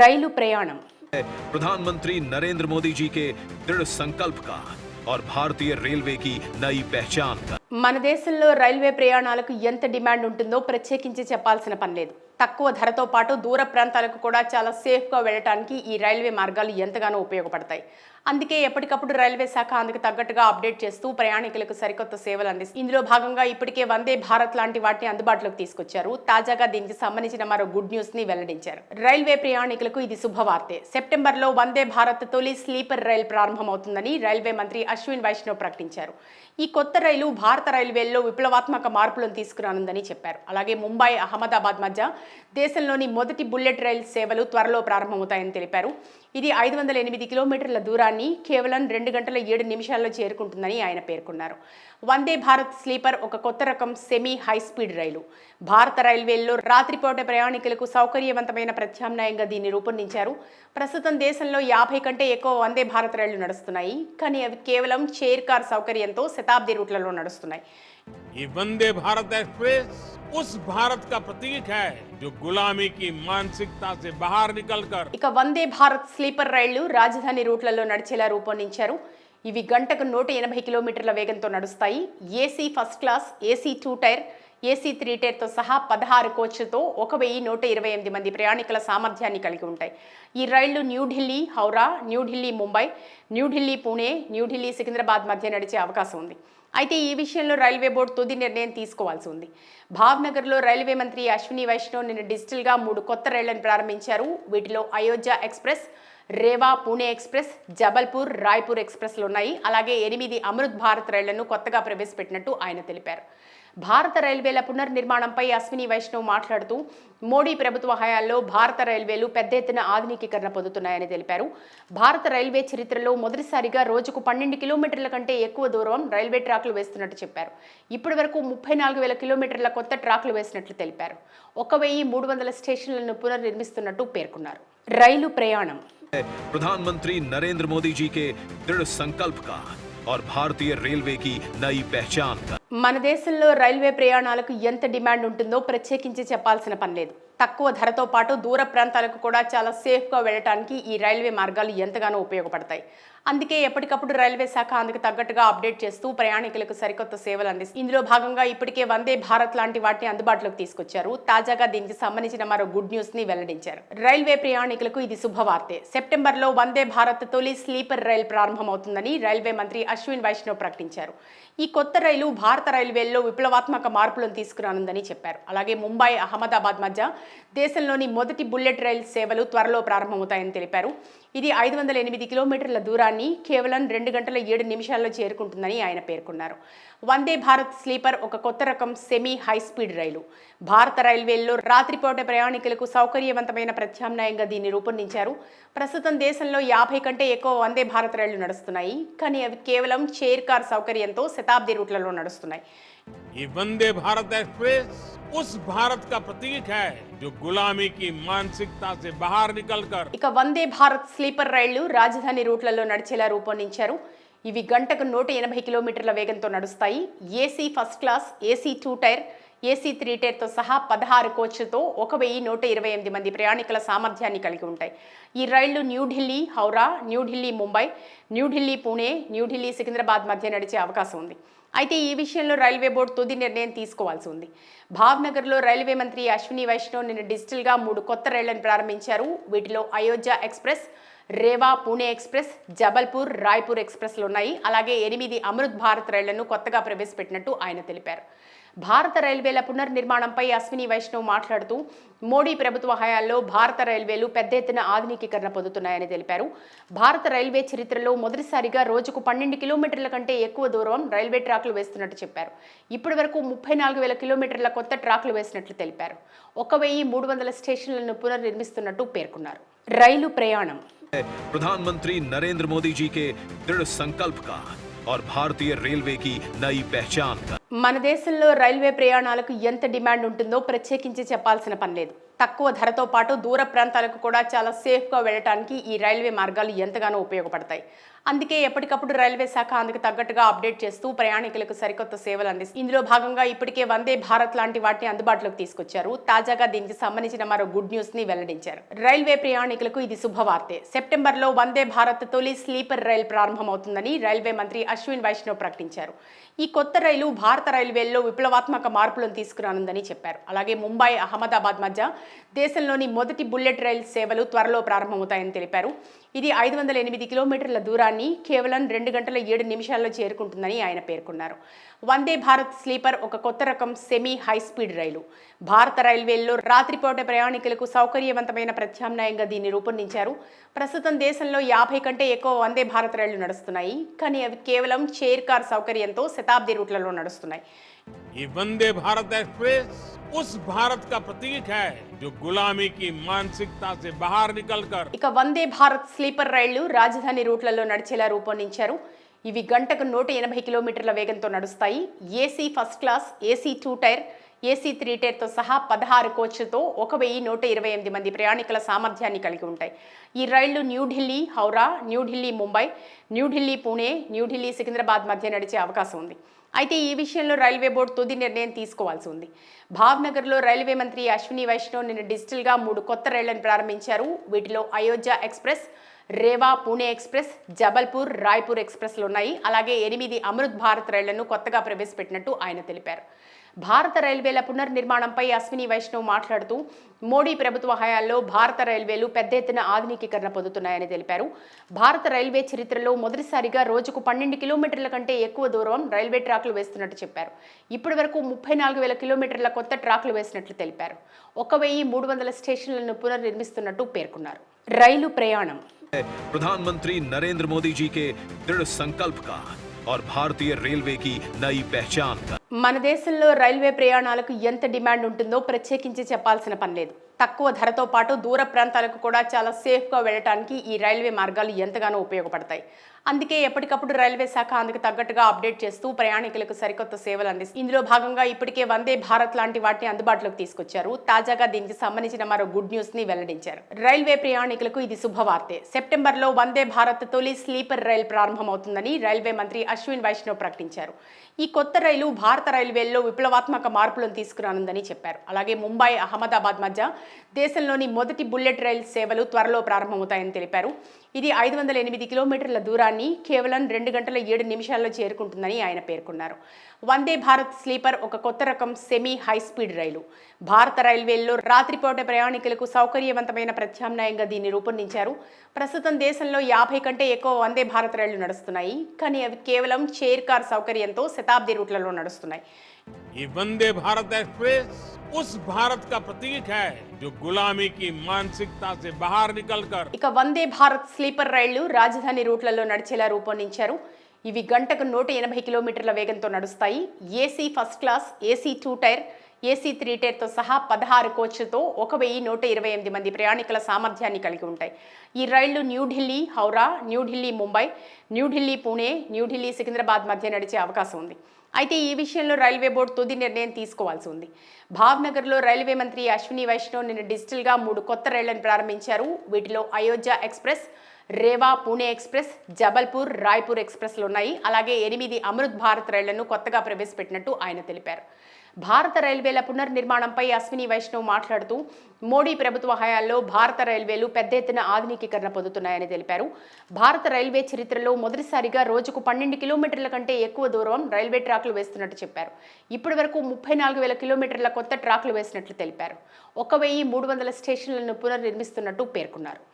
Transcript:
రైలు ప్రయాణం प्रधानमंत्री नरेंद्र मोदी जी के दृढ़ संकल्प का और भारतीय रेलवे की नई पहचान का। మన దేశంలో రైల్వే ప్రయాణాలకు ఎంత డిమాండ్ ఉంటుందో ప్రత్యేకించి చెప్పాల్సిన పని లేదు. తక్కువ ధరతో పాటు దూర ప్రాంతాలకు కూడా చాలా సేఫ్గా వెళ్ళడానికి ఈ రైల్వే మార్గాలు ఎంతగానో ఉపయోగపడతాయి. అందుకే ఎప్పటికప్పుడు రైల్వే శాఖ అందుకు తగ్గట్టుగా అప్డేట్ చేస్తూ ప్రయాణికులకు సరికొత్త సేవలు అందిస్తుంది. ఇందులో భాగంగా ఇప్పటికే వందే భారత్ లాంటి వాటిని అందుబాటులోకి తీసుకొచ్చారు. తాజాగా దీనికి సంబంధించిన మరో గుడ్ న్యూస్ ని వెల్లడించారు. రైల్వే ప్రయాణికులకు ఇది శుభవార్తే. సెప్టెంబర్లో వందే భారత్ తొలి స్లీపర్ రైలు ప్రారంభమవుతుందని రైల్వే మంత్రి అశ్విన్ వైష్ణవ్ ప్రకటించారు. ఈ కొత్త రైలు భారత రైల్వేల్లో విప్లవాత్మక మార్పులను తీసుకురానుందని చెప్పారు. అలాగే ముంబై అహ్మదాబాద్ మధ్య దేశంలోని మొదటి బుల్లెట్ రైలు సేవలు త్వరలో ప్రారంభమవుతాయని తెలిపారు. ఇది 508 కిలోమీటర్ల దూరాన్ని కేవలం 2 గంటల 7 నిమిషాల్లో చేరుకుంటుందని ఆయన పేర్కొన్నారు. వందే భారత్ స్లీపర్ ఒక కొత్త రకం సెమీ హై స్పీడ్ రైలు. భారత రైల్వేల్లో రాత్రిపూట ప్రయాణికులకు సౌకర్యవంతమైన ప్రత్యామ్నాయంగా దీన్ని రూపొందించారు. ప్రస్తుతం దేశంలో 50 కంటే ఎక్కువ వందే భారత్ రైళ్లు నడుస్తున్నాయి. కానీ అవి కేవలం చైర్ కార్ సౌకర్యంతో శతాబ్ది రూట్లలో నడుస్తున్నాయి. ये वंदे भारत एक्सप्रेस उस भारत का प्रतीक है जो गुलामी की मानसिकता से बाहर निकलकर ఇక వందే భారత్ స్లీపర్ రైళ్లు రాజధాని రూట్లలో నడిచేలా రూపొందించారు. ఇవి గంటకు 180 కిలోమీటర్ల వేగంతో నడుస్తాయి. AC first class, AC 2 tier, AC 3 టైర్తో సహా 16 కోచ్లతో 1128 మంది ప్రయాణికుల సామర్థ్యాన్ని కలిగి ఉంటాయి. ఈ రైళ్లు న్యూఢిల్లీ హౌరా, న్యూఢిల్లీ ముంబై, న్యూఢిల్లీ పూణే, న్యూఢిల్లీ సికింద్రాబాద్ మధ్య నడిచే అవకాశం ఉంది. అయితే ఈ విషయంలో రైల్వే బోర్డు తుది నిర్ణయం తీసుకోవాల్సి ఉంది. భావ్నగర్లో రైల్వే మంత్రి అశ్విని వైష్ణవ్ నిన్న డిజిటల్గా 3 కొత్త రైళ్లను ప్రారంభించారు. వీటిలో అయోధ్య ఎక్స్ప్రెస్, రేవా పూణే ఎక్స్ప్రెస్, జబల్పూర్ రాయ్పూర్ ఎక్స్ప్రెస్లు ఉన్నాయి. అలాగే 8 అమృత్ భారత్ రైళ్లను కొత్తగా ప్రవేశపెట్టినట్టు ఆయన తెలిపారు. భారత రైల్వేల పునర్నిర్మాణంపై అశ్విని వైష్ణవ్ మాట్లాడుతూ మోడీ ప్రభుత్వ హయాంలో భారత రైల్వేలు పెద్ద ఎత్తున ఆధునికీకరణ పొందుతున్నాయని తెలిపారు. భారత రైల్వే చరిత్రలో మొదటిసారిగా రోజుకు 12 కిలోమీటర్ల కంటే ఎక్కువ దూరం రైల్వే ట్రాక్లు వేస్తున్నట్టు చెప్పారు. ఇప్పటి వరకు 34,000 కిలోమీటర్ల కొత్త ట్రాక్లు వేసినట్లు తెలిపారు. 1,300 స్టేషన్లను పునర్నిర్మిస్తున్నట్టు పేర్కొన్నారు. రైలు ప్రయాణం प्रधानमंत्री नरेंद्र मोदी जी के दृढ़ संकल्प का और भारतीय रेलवे की नई पहचान का। మన దేశంలో రైల్వే ప్రయాణాలకు ఎంత డిమాండ్ ఉంటుందో ప్రత్యేకించి చెప్పాల్సిన పని లేదు. తక్కువ ధరతో పాటు దూర ప్రాంతాలకు కూడా చాలా సేఫ్గా వెళ్ళడానికి ఈ రైల్వే మార్గాలు ఎంతగానో ఉపయోగపడతాయి. అందుకే ఎప్పటికప్పుడు రైల్వే శాఖ అందుకు తగ్గట్టుగా అప్డేట్ చేస్తూ ప్రయాణికులకు సరికొత్త సేవలు అందిస్తుంది. ఇందులో భాగంగా ఇప్పటికే వందే భారత్ లాంటి వాటిని అందుబాటులోకి తీసుకొచ్చారు. తాజాగా దీనికి సంబంధించిన మరో గుడ్ న్యూస్ ని వెల్లడించారు. రైల్వే ప్రయాణికులకు ఇది శుభవార్తే. సెప్టెంబర్లో వందే భారత్ తొలి స్లీపర్ రైలు ప్రారంభమవుతుందని రైల్వే మంత్రి అశ్విన్ వైష్ణవ్ ప్రకటించారు. ఈ కొత్త రైలు భారత రైల్వేల్లో విప్లవాత్మక మార్పులను తీసుకురానుందని చెప్పారు. అలాగే ముంబై అహ్మదాబాద్ మధ్య దేశంలోని మొదటి బుల్లెట్ రైలు సేవలు త్వరలో ప్రారంభమవుతాయని తెలిపారు. ఇది 508 కిలోమీటర్ల దూరాన్ని కేవలం 2 గంటల 7 నిమిషాల్లో చేరుకుంటుందని ఆయన పేర్కొన్నారు. వందే భారత్ స్లీపర్ ఒక కొత్త రకం సెమీ హై స్పీడ్ రైలు. భారత రైల్వేల్లో రాత్రిపూట ప్రయాణికులకు సౌకర్యవంతమైన ప్రత్యామ్నాయంగా దీన్ని రూపొందించారు. ప్రస్తుతం దేశంలో 50 కంటే ఎక్కువ వందే భారత్ రైళ్లు నడుస్తున్నాయి. కానీ అవి కేవలం చైర్ కార్ సౌకర్యంతో శతాబ్ది రూట్లలో నడుస్తున్నాయి. ये वंदे भारत एक्सप्रेस उस भारत का प्रतीक है जो गुलामी की मानसिकता से बाहर निकलकर ఇక వందే భారత్ స్లీపర్ రైళ్లు రాజధాని రూట్లలో నడిచేలా రూపొందించారు. ఇవి గంటకు 180 కిలోమీటర్ల వేగంతో నడుస్తాయి. AC first class, AC 2 tier, AC 3 టైర్తో సహా 16 కోచ్లతో 1128 మంది ప్రయాణికుల సామర్థ్యాన్ని కలిగి ఉంటాయి. ఈ రైళ్లు న్యూఢిల్లీ హౌరా, న్యూఢిల్లీ ముంబై, న్యూఢిల్లీ పూణే, న్యూఢిల్లీ సికింద్రాబాద్ మధ్య నడిచే అవకాశం ఉంది. అయితే ఈ విషయంలో రైల్వే బోర్డు తుది నిర్ణయం తీసుకోవాల్సి ఉంది. భావ్నగర్లో రైల్వే మంత్రి అశ్విని వైష్ణవ్ నిన్న డిజిటల్గా 3 కొత్త రైళ్లను ప్రారంభించారు. వీటిలో అయోధ్య ఎక్స్ప్రెస్, రేవా పూణే ఎక్స్ప్రెస్, జబల్పూర్ రాయ్పూర్ ఎక్స్ప్రెస్లు ఉన్నాయి. అలాగే 8 అమృత్ భారత్ రైళ్లను కొత్తగా ప్రవేశపెట్టినట్టు ఆయన తెలిపారు. భారత రైల్వేల పునర్నిర్మాణంపై అశ్విని వైష్ణవ్ మాట్లాడుతూ మోడీ ప్రభుత్వ హయాంలో భారత రైల్వేలు పెద్ద ఎత్తున ఆధునికీకరణ పొందుతున్నాయని తెలిపారు. భారత రైల్వే చరిత్రలో మొదటిసారిగా రోజుకు 12 కిలోమీటర్ల కంటే ఎక్కువ దూరం రైల్వే ట్రాక్లు వేస్తున్నట్టు చెప్పారు. ఇప్పటి వరకు 34,000 కిలోమీటర్ల కొత్త ట్రాక్లు వేసినట్లు తెలిపారు. 1,300 స్టేషన్లను పునర్నిర్మిస్తున్నట్టు పేర్కొన్నారు. రైలు ప్రయాణం प्रधानमंत्री नरेंद्र मोदी जी के दृढ़ संकल्प का और भारतीय रेलवे की नई पहचान का। మన దేశంలో రైల్వే ప్రయాణాలకు ఎంత డిమాండ్ ఉంటుందో ప్రత్యేకించి చెప్పాల్సిన పని లేదు. తక్కువ ధరతో పాటు దూర ప్రాంతాలకు కూడా చాలా సేఫ్గా వెళ్ళడానికి ఈ రైల్వే మార్గాలు ఎంతగానో ఉపయోగపడతాయి. అందుకే ఎప్పటికప్పుడు రైల్వే శాఖ అందుకు తగ్గట్టుగా అప్డేట్ చేస్తూ ప్రయాణికులకు సరికొత్త సేవలు అందిస్తుంది. ఇందులో భాగంగా ఇప్పటికే వందే భారత్ లాంటి వాటిని అందుబాటులోకి తీసుకొచ్చారు. తాజాగా దీనికి సంబంధించిన మరో గుడ్ న్యూస్ ని వెల్లడించారు. రైల్వే ప్రయాణికులకు ఇది శుభవార్తే. సెప్టెంబర్లో వందే భారత్ తొలి స్లీపర్ రైలు ప్రారంభమవుతుందని రైల్వే మంత్రి అశ్విన్ వైష్ణవ్ ప్రకటించారు. ఈ కొత్త రైలు భారత రైల్వేల్లో విప్లవాత్మక మార్పులను తీసుకురానుందని చెప్పారు. అలాగే ముంబై, అహ్మదాబాద్ మధ్య దేశంలోని మొదటి బుల్లెట్ రైలు సేవలు త్వరలో ప్రారంభమవుతాయని తెలిపారు. ఇది 508 కిలోమీటర్ల దూరాన్ని కేవలం 2 గంటల 7 నిమిషాల్లో చేరుకుంటుందని ఆయన పేర్కొన్నారు. వందే భారత్ స్లీపర్ ఒక కొత్త రకం సెమీ హై స్పీడ్ రైలు. భారత రైల్వేల్లో రాత్రిపూట ప్రయాణికులకు సౌకర్యవంతమైన ప్రత్యామ్నాయంగా దీన్ని రూపొందించారు. ప్రస్తుతం దేశంలో 50 కంటే ఎక్కువ వందే భారత్ రైళ్లు నడుస్తున్నాయి. కానీ అవి కేవలం చైర్ కార్ సౌకర్యంతో శతాబ్ది రూట్లలో నడుస్తున్నాయి. ये वंदे भारत एक्सप्रेस उस भारत का प्रतीक है जो गुलामी की मानसिकता से बाहर निकलकर ఇక వందే భారత్ స్లీపర్ రైళ్లు రాజధాని రూట్లలో నడిచేలా రూపొందించారు. ఇవి గంటకు 180 కిలోమీటర్ల వేగంతో నడుస్తాయి. AC first class, AC 2 tier, AC 3 టైర్తో సహా 16 కోచ్లతో 1128 మంది ప్రయాణికుల సామర్థ్యాన్ని కలిగి ఉంటాయి. ఈ రైళ్లు న్యూఢిల్లీ, హౌరా, న్యూఢిల్లీ, ముంబై, న్యూఢిల్లీ, పూణే, న్యూఢిల్లీ, సికింద్రాబాద్ మధ్య నడిచే అవకాశం ఉంది. అయితే ఈ విషయంలో రైల్వే బోర్డు తుది నిర్ణయం తీసుకోవాల్సి ఉంది. భావ్నగర్లో రైల్వే మంత్రి అశ్విని వైష్ణవ్ నిన్న డిజిటల్గా 3 కొత్త రైళ్లను ప్రారంభించారు. వీటిలో అయోధ్య ఎక్స్ప్రెస్, రేవా పూణే ఎక్స్ప్రెస్, జబల్పూర్ రాయ్పూర్ ఎక్స్ప్రెస్లు ఉన్నాయి. అలాగే 8 అమృత్ భారత్ రైళ్లను కొత్తగా ప్రవేశపెట్టినట్టు ఆయన తెలిపారు. భారత రైల్వేల పునర్నిర్మాణంపై అశ్విని వైష్ణవ్ మాట్లాడుతూ మోడీ ప్రభుత్వ హయాంలో భారత రైల్వేలు పెద్ద ఎత్తున ఆధునికీకరణ పొందుతున్నాయని తెలిపారు. భారత రైల్వే చరిత్రలో మొదటిసారిగా రోజుకు 12 కిలోమీటర్ల కంటే ఎక్కువ దూరం రైల్వే ట్రాక్లు వేస్తున్నట్టు చెప్పారు. ఇప్పటి వరకు 34,000 కిలోమీటర్ల కొత్త ట్రాక్లు వేసినట్లు తెలిపారు. 1,300 స్టేషన్లను పునర్నిర్మిస్తున్నట్టు పేర్కొన్నారు. రైలు ప్రయాణం प्रधानमंत्री नरेंद्र मोदी जी के दृढ़ संकल्प का और भारतीय रेलवे की नई पहचान का మన దేశంలో రైల్వే ప్రయాణాలకు ఎంత డిమాండ్ ఉంటుందో ప్రత్యేకించి చెప్పాల్సిన పని లేదు. తక్కువ ధరతో పాటు దూర ప్రాంతాలకు కూడా చాలా సేఫ్గా వెళ్ళడానికి ఈ రైల్వే మార్గాలు ఎంతగానో ఉపయోగపడతాయి. అందుకే ఎప్పటికప్పుడు రైల్వే శాఖ అందుకు తగ్గట్టుగా అప్డేట్ చేస్తూ ప్రయాణికులకు సరికొత్త సేవలు అందిస్తుంది. ఇందులో భాగంగా ఇప్పటికే వందే భారత్ లాంటి వాటిని అందుబాటులోకి తీసుకొచ్చారు. తాజాగా దీనికి సంబంధించిన మరో గుడ్ న్యూస్ ని వెల్లడించారు. రైల్వే ప్రయాణికులకు ఇది శుభవార్తే. సెప్టెంబర్లో వందే భారత్ తొలి స్లీపర్ రైలు ప్రారంభమవుతుందని రైల్వే మంత్రి అశ్విన్ వైష్ణవ్ ప్రకటించారు. ఈ కొత్త రైలు భారత రైల్వేల్లో విప్లవాత్మక మార్పులను తీసుకురానుందని చెప్పారు. అలాగే ముంబై, అహ్మదాబాద్ మధ్య దేశంలోని మొదటి బుల్లెట్ రైలు సేవలు త్వరలో ప్రారంభమవుతాయని తెలిపారు. ఇది 508 కిలోమీటర్ల దూరాన్ని కేవలం 2 గంటల 7 నిమిషాల్లో చేరుకుంటుందని ఆయన పేర్కొన్నారు. వందే భారత్ స్లీపర్ ఒక కొత్త రకం సెమీ హై స్పీడ్ రైలు. భారత రైల్వేల్లో రాత్రిపూట ప్రయాణికులకు సౌకర్యవంతమైన ప్రత్యామ్నాయంగా దీన్ని రూపొందించారు. ప్రస్తుతం దేశంలో 50 కంటే ఎక్కువ వందే భారత్ రైళ్లు నడుస్తున్నాయి. కానీ అవి కేవలం చైర్ కార్ సౌకర్యంతో శతాబ్ది రూట్లలో నడుస్తున్నాయి. ये वंदे भारत एक्सप्रेस उस भारत का प्रतीक है जो गुलामी की मानसिकता से बाहर निकलकर ఇక వందే భారత్ స్లీపర్ రైళ్లు రాజధాని రూట్లలో నడిచేలా రూపొందించారు. ఇవి గంటకు 180 కిలోమీటర్ల వేగంతో నడుస్తాయి. AC first class, AC 2 tier, AC 3 టైర్తో సహా 16 కోచ్లతో 1128 మంది ప్రయాణికుల సామర్థ్యాన్ని కలిగి ఉంటాయి. ఈ రైళ్లు న్యూఢిల్లీ, హౌరా, న్యూఢిల్లీ, ముంబై, న్యూఢిల్లీ, పూణే, న్యూఢిల్లీ, సికింద్రాబాద్ మధ్య నడిచే అవకాశం ఉంది. అయితే ఈ విషయంలో రైల్వే బోర్డు తుది నిర్ణయం తీసుకోవాల్సి ఉంది. భావ్నగర్లో రైల్వే మంత్రి అశ్విని వైష్ణవ్ నిన్న డిజిటల్గా 3 కొత్త రైళ్లను ప్రారంభించారు. వీటిలో అయోధ్య ఎక్స్ప్రెస్, రేవా పూణే ఎక్స్ప్రెస్, జబల్పూర్ రాయ్పూర్ ఎక్స్ప్రెస్లు ఉన్నాయి. అలాగే 8 అమృత్ భారత్ రైళ్లను కొత్తగా ప్రవేశపెట్టినట్టు ఆయన తెలిపారు. భారత రైల్వేల పునర్నిర్మాణంపై అశ్విని వైష్ణవ్ మాట్లాడుతూ మోడీ ప్రభుత్వ హయాంలో భారత రైల్వేలు పెద్ద ఎత్తున ఆధునికీకరణ పొందుతున్నాయని తెలిపారు. భారత రైల్వే చరిత్రలో మొదటిసారిగా రోజుకు 12 కిలోమీటర్ల కంటే ఎక్కువ దూరం రైల్వే ట్రాక్లు వేస్తున్నట్టు చెప్పారు. ఇప్పటి వరకు 34,000 కిలోమీటర్ల కొత్త ట్రాక్లు వేసినట్లు తెలిపారు. 1,300 స్టేషన్లను పునర్నిర్మిస్తున్నట్టు పేర్కొన్నారు.